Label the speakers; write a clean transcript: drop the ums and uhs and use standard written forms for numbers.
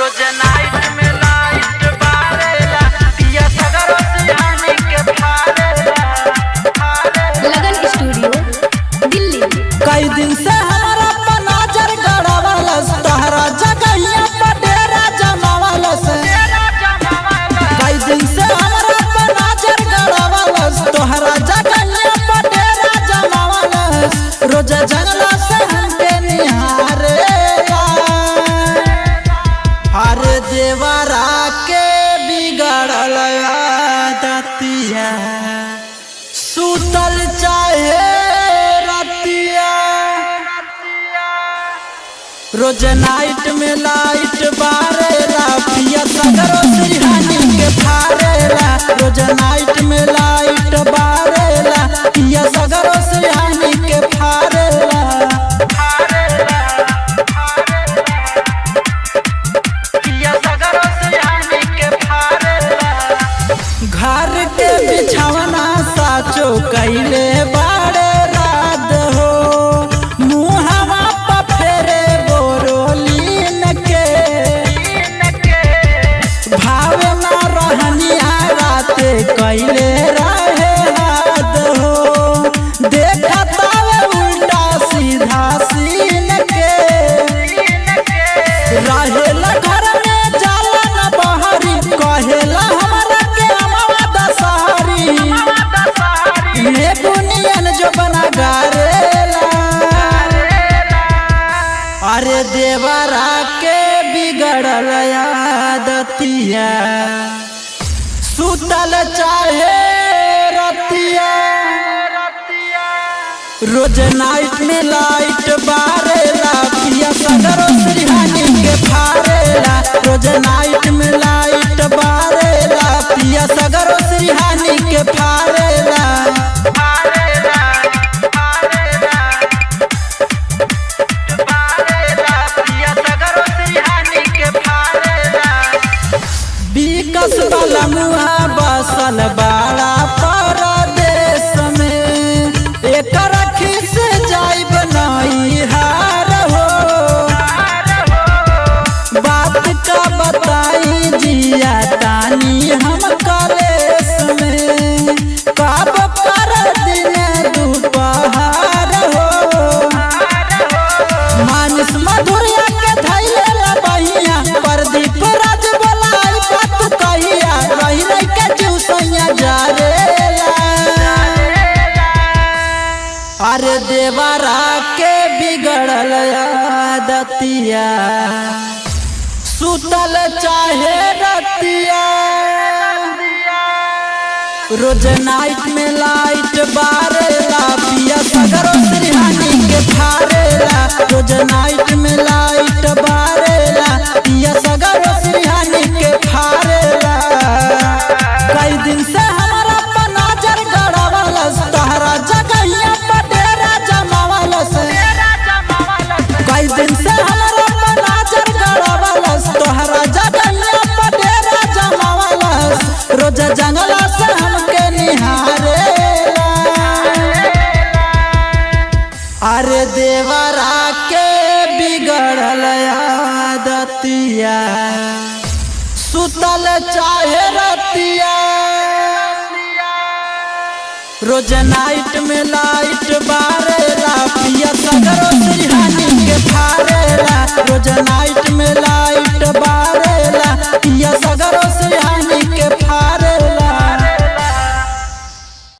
Speaker 1: रोज night में light Barela पिया सगरो सिहानी के फारेला
Speaker 2: लगन स्टूडियो दिल्ली।
Speaker 3: कई दिन से हमारा नजर गड़ावलस तहरा जगहिया पर डेरा जमावलस। कई दिन से हमारा नजर गड़ावलस तोहरा जगहिया पर डेरा जमावलस। रोज जंगला से हमके निहारेला हरे देवरा के बिगड़ल आदतिया सुतल चाहे रोज नाइट में लाइट बारेला पिया सगरो सिहानी के फारेला। रोज नाइट में लाइट बारेला पिया सगरो सिहानी के फारेला।
Speaker 1: पिया सगरो सिहानी के फारेला।
Speaker 3: घर के बिछावना साचो कैले बाड़े रात हो मुहवा पर फेरे बोरोलीन के भावे ना रहनिया राते कैले रहे हाथ हो देखतावे उल्टा सीधा सीन के रहेला घर में जाला न बहरी कहेला हमरा के अमवा दशहरी ने बुनियन जो बना गारेला। अरे देवरा के बिगड़ल आदतिया सुतल चाहे रतिया रोज नाइट में लाइट बारेला पिया सगरो सिहानी के फारेला। रोज नाइट में लाइट बारेला पिया सगरो सिहानी के फारेला। विकस वाला मुआ बसल बाड़ा परदेश में एकर खिस जाइब नहीं हार हो बात का बताई जिया तानी हम कलेस में कब कर दिन दोपहर हो मानस मधुरिया के धैले बहिया प्रदीप राज बोलाई बात कहिया रही रही के जीवसैया जारेला। अरे देवरा के बिगड़ल आदतिया सुतल चाहे रतिया रोज नाइट में लाइट बारेला पिया सगरो सिहानी के फारेला। रोज नाइट में लाइट बारेला पिया सगरो सिहानी के फारेला। कई दिन से हमारा नजर गड़ावलस तहरा जगहिया पर डेरा जमावलस। कई दिन से हमारा नजर गड़ावलस तोहरा जगहिया पर डेरा जमावलस। रोज जंगला से हमके निहारेला अरे देवरा के बिगड़ल आदतिया सुतल चाहे रतिया रोज नाइट में लाइट बारेला पिया सगरो सिहानी के फारेला। रोज नाइट में लाइट